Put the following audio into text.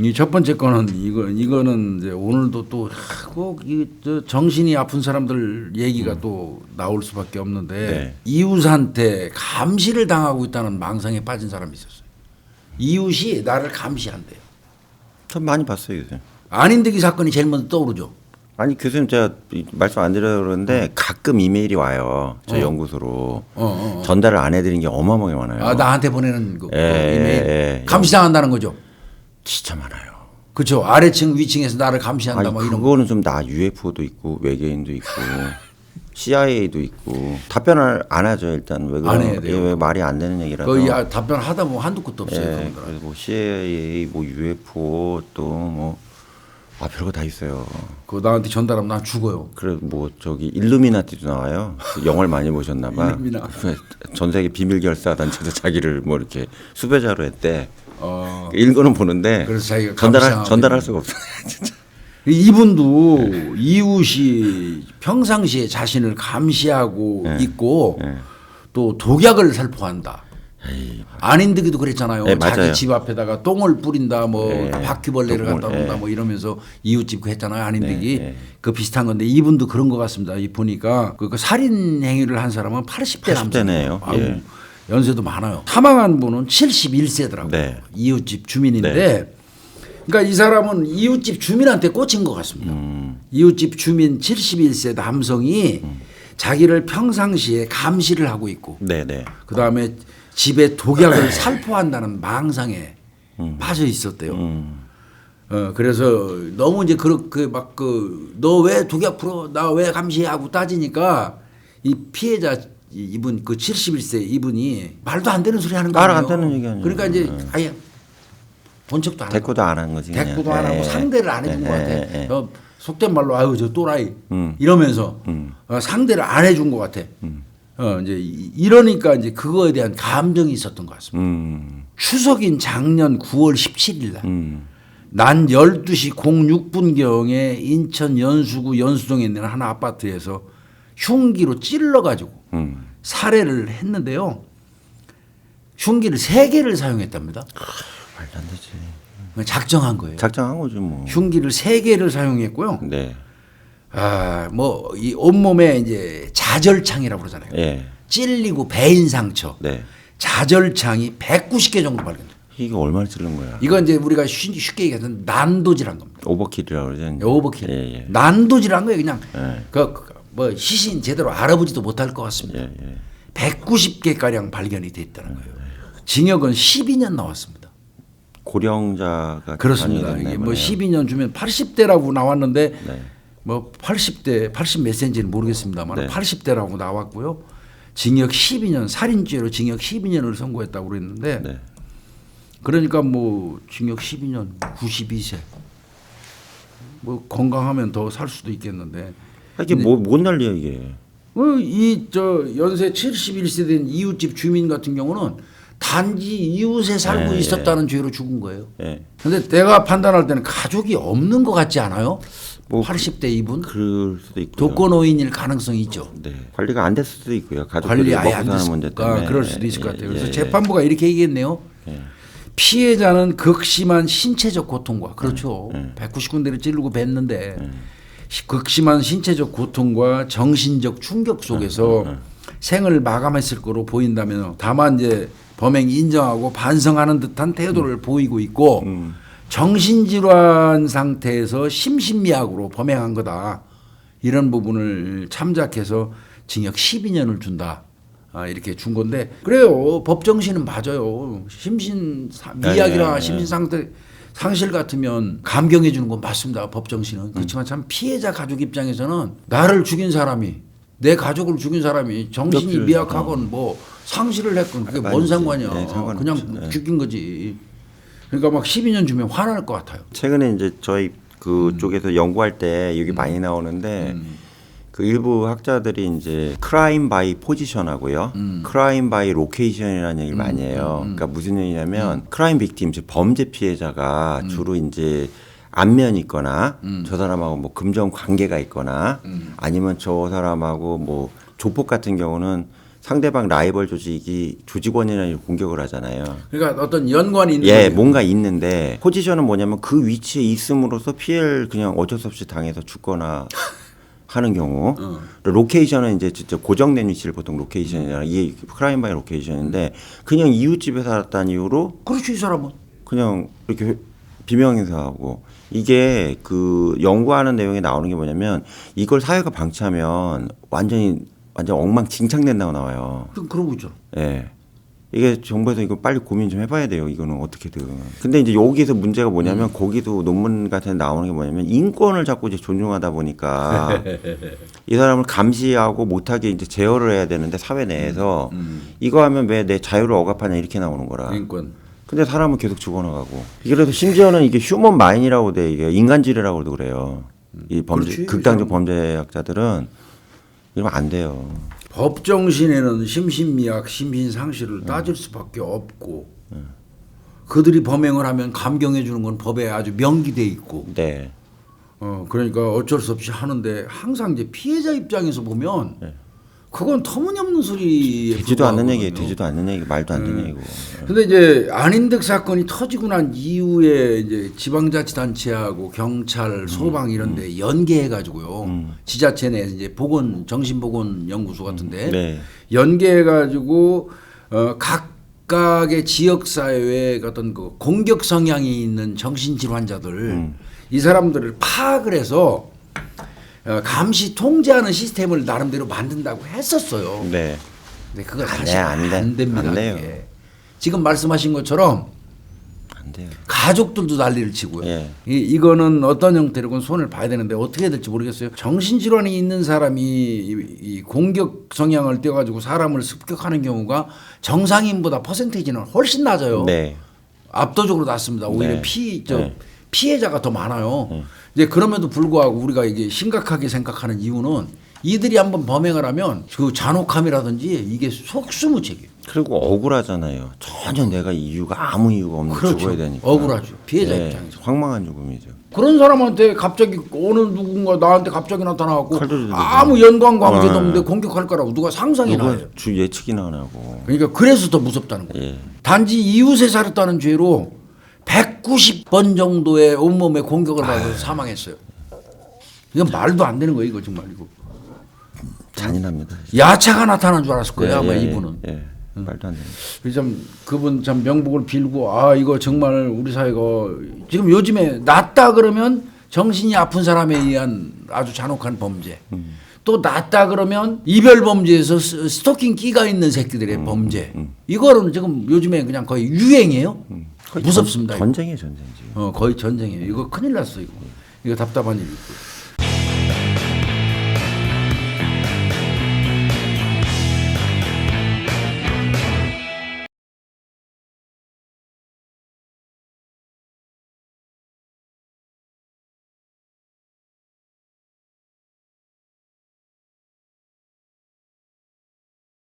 이 첫 번째 거는 이거는 이제 오늘도 또 꼭 정신이 아픈 사람들 얘기가 또 나올 수밖에 없는데 네. 이웃한테 감시를 당하고 있다는 망상에 빠진 사람이 있었어요. 이웃이 나를 감시한대요. 전 많이 봤어요 요새. 안인득이 사건이 제일 먼저 떠오르죠. 아니 교수님 제가 말씀 안 드려서 그러는데 가끔 이메일이 와요. 저 연구소로 전달을 안 해드린 게 어마어마하게 많아요. 아, 나한테 보내는 그 예, 이메일 예. 감시당한다는 거죠. 진짜 많아요. 그렇죠. 아래층 위층에서 나를 감시한다 아니 뭐 이런 거. 그거는 좀 나 UFO도 있고 외계인도 있고 CIA도 있고 답변을 안 하죠 일단. 왜 안 해야 그런 돼요. 왜 말이 안 되는 얘기라서. 거의 답변하다 보면 한두 끝도 없어요. 예, 그분들은. 그래서 뭐 CIA, 뭐 UFO 또 뭐 별거 다 있어요. 그거 나한테 전달하면 난 죽어요. 그래 뭐 저기 일루미나티도 나와요. 영화를 많이 보셨나 봐. 일루미나. 전 세계 비밀 결사 단체에서 자기를 뭐 이렇게 수배자로 했대. 어, 읽어는 보는데 그래서 자기가 전달할 수가 없어요. 진짜. 이분도 이웃이 평상시에 자신을 감시하고 있고 또 독약을 살포한다. 안인득이도 그랬잖아요. 네, 자기 맞아요. 집 앞에다가 똥을 뿌린다, 뭐 네, 바퀴벌레를 똥을, 갖다 놓는다, 뭐 이러면서 이웃집 그 했잖아요. 안인득이 네. 그 비슷한 건데 이분도 그런 것 같습니다. 이 보니까 그 살인 행위를 한 사람은 80대 80대네요. 남자예요. 연세도 많아요. 사망한 분은 71세더라고요. 네. 이웃집 주민인데. 그러니까 이 사람은 이웃집 주민한테 꽂힌 것 같습니다. 이웃집 주민 71세 남성이 자기를 평상시에 감시를 하고 있고 네네. 그다음에 집에 독약을 살포한다는 망상에 빠져 있었대요. 그래서 너무 이제 너 왜 독약 풀어? 나 왜 감시하고 따지니까 이 피해자 이분 그 71세 이분이 말도 안 되는 소리 하는 거예요. 말 안 되는 얘기 아니에요. 그러니까 이제 아예 본 척도 안 하고 대꾸도 안 한 거지. 그냥. 대꾸도 안 하고 상대를 안 해준 것 같아. 예. 속된 말로 아유 저 또라이 이러면서 상대를 안 해준 것 같아. 이제 이러니까 이제 그거에 대한 감정이 있었던 것 같습니다. 추석인 작년 9월 17일 날. 난 12시 06분경에 인천 연수구 연수동에 있는 한 아파트에서 흉기로 찔러가지고 살해를 했는데요. 흉기를 3개를 사용했답니다. 말도 안 되지. 작정한 거예요. 작정한 거죠 뭐. 흉기를 3개를 사용했고요. 네. 뭐 이 온몸에 이제 자절창이라고 그러잖아요. 예. 찔리고 배인 상처. 네. 자절창이 190개 정도 발견돼요. 이게 얼마나 찌른 거야? 이건 이제 우리가 쉽게 얘기해서 난도질한 겁니다. 오버킬이라고 그러죠. 오버킬. 예. 난도질한 거예요. 그냥 예. 뭐 시신 제대로 알아보지도 못할 것 같습니다. 예. 190개 가량 발견이 됐다는 거예요. 징역은 12년 나왔습니다. 고령자가 그렇습니다. 기판이 이게 됐나 뭐 보네요. 12년 주면 80대라고 나왔는데 네. 뭐 80대 80 몇 세인지는 모르겠습니다만 네. 80대라고 나왔고요. 징역 12년 살인죄로 징역 12년을 선고했다고 그랬는데 네. 그러니까 뭐 징역 12년 92세 뭐 건강하면 더 살 수도 있겠는데 이게 뭔 난리야 이게. 이 연세 71세 된 이웃집 주민 같은 경우는 단지 이웃에 살고 있었다는 죄로 죽은 거예요. 예. 근데 내가 판단할 때는 가족이 없는 것 같지 않아요? 뭐 80대 이분 그럴 수도 있고. 독거노인일 가능성이 있죠. 네. 관리가 안 됐을 수도 있고요. 관리 가족들이 아예 먹고 안 사는 됐을 문제 까 때문에. 그럴 수도 있을 것 같아요. 그래서 예. 재판부가 이렇게 얘기했네요. 예. 피해자는 극심한 신체적 고통과 그렇죠. 190군데를 찌르고 뱉는데 극심한 신체적 고통과 정신적 충격 속에서 생을 마감했을 거로 보인다면 다만 이제 범행 인정하고 반성하는 듯한 태도를 보이고 있고 정신질환 상태에서 심신미약으로 범행한 거다. 이런 부분을 참작해서 징역 12년을 준다. 이렇게 준 건데 그래요. 법정신은 맞아요. 심신미약이나 심신상태 상실 같으면 감경해 주는 건 맞습니다. 법정신은. 그렇지만 참 피해자 가족 입장에서는 나를 죽인 사람이 내 가족을 죽인 사람이 정신이 미약하건 뭐 상실을 했건 그게 뭔 상관이야. 네, 그냥 죽인 거지. 그러니까 막 12년 주면 화날 것 같아요. 최근에 이제 저희 그쪽에서 연구할 때 여기 많이 나오는데 그 일부 학자들이 이제 크라임 바이 포지션하고요, 크라임 바이 로케이션이라는 얘기를 많이 해요. 그러니까 무슨 얘기냐면 크라임 빅팀, 즉 범죄 피해자가 주로 이제 안면이 있거나 저 사람하고 뭐 금전 관계가 있거나 아니면 저 사람하고 뭐 조폭 같은 경우는 상대방 라이벌 조직이 조직원이나 공격을 하잖아요. 그러니까 어떤 연관이 있는 예, 거예요. 뭔가 있는데 포지션은 뭐냐면 그 위치에 있음으로써 피해를 그냥 어쩔 수 없이 당해서 죽거나 하는 경우. 로케이션은 이제 진짜 고정된 위치를 보통 로케이션이라 이게 크라임 바이 로케이션인데 그냥 이웃집에 살았다는 이유로 그렇죠, 이 사람은. 그냥 이렇게 비명행사하고 이게 그 연구하는 내용에 나오는 게 뭐냐면 이걸 사회가 방치하면 완전 엉망진창된다고 나와요. 그런 거죠. 예. 이게 정부에서 이거 빨리 고민 좀 해봐야 돼요. 이거는 어떻게든. 근데 이제 여기서 문제가 뭐냐면 거기도 논문 같은 데 나오는 게 뭐냐면 인권을 자꾸 이제 존중하다 보니까 이 사람을 감시하고 못하게 이제 제어를 해야 되는데 사회 내에서 이거 하면 왜 내 자유를 억압하냐 이렇게 나오는 거라. 인권. 근데 사람은 계속 죽어나가고. 이게 그래서 심지어는 이게 휴먼 마인이라고 돼. 이게 인간지뢰라고도 그래요. 이 범죄, 그렇지, 극단적 범죄학자들은 이러면 안 돼요. 법정신에는 심신미약, 심신상실을 따질 수밖에 없고 그들이 범행을 하면 감경해 주는 건 법에 아주 명기돼 있고 네. 그러니까 어쩔 수 없이 하는데 항상 이제 피해자 입장에서 보면 그건 터무니없는 소리에 되지도 않는 얘기, 불과하거든요. 되지도 않는 얘기, 말도 안 되는 얘기고. 근데 이제 안인득 사건이 터지고 난 이후에 이제 지방자치단체하고 경찰, 소방 이런데 연계해가지고요. 지자체 내 이제 정신보건연구소 같은데 네. 연계해가지고 각각의 지역 사회에 어떤 그 공격 성향이 있는 정신질 환자들 이 사람들을 파악을 해서 감시 통제하는 시스템을 나름대로 만든다고 했었어요. 네. 근데 그거 안 사실 돼, 안 돼. 안 됩니다. 안 돼요. 이게. 지금 말씀하신 것처럼 안 돼요. 가족들도 난리를 치고요. 예. 이거는 어떤 형태로건 손을 봐야 되는데 어떻게 해야 될지 모르겠어요. 정신질환이 있는 사람이 이 공격 성향을 띄워가지고 사람을 습격하는 경우가 정상인보다 퍼센테이지는 훨씬 낮아요. 네. 압도적으로 낮습니다. 오히려 네. 피해자가 더 많아요. 이제 그럼에도 불구하고 우리가 이게 심각하게 생각하는 이유는 이들이 한번 범행을 하면 그 잔혹함이라든지 이게 속수무책이에요. 그리고 억울하잖아요. 전혀 내가 이유가 아무 이유가 없는 그렇죠. 죽어야 되니까. 억울하죠. 피해자 네. 입장에서. 황망한 죽음이죠. 그런 사람한테 갑자기 어느 누군가 나한테 갑자기 나타나갖고 칼도 아무 연관 관계도 없는데 공격할 거라고 누가 상상이나 누가 해요. 주 예측이나 하고. 그러니까 그래서 더 무섭다는 거예요. 예. 단지 이웃에 살았다는 죄로 190번 정도의 온몸에 공격을 받아서 사망했어요. 이건 말도 안 되는 거예요. 이거 정말 이거. 잔인합니다. 야차가 나타난 줄 알았을 거예요. 아마 예, 이분은. 예. 말도 안 돼요. 그래서 참 그분 참 명복을 빌고 이거 정말 우리 사회가 지금 요즘에 낫다 그러면 정신이 아픈 사람에 의한 아주 잔혹한 범죄. 또 낫다 그러면 이별 범죄에서 스토킹 끼가 있는 새끼들의 범죄. 이거는 지금 요즘에 그냥 거의 유행이에요. 거의 무섭습니다. 전쟁이에요, 전쟁 지금. 거의 전쟁이에요. 이거 큰일 났어 이거. 이거 답답한 일이고.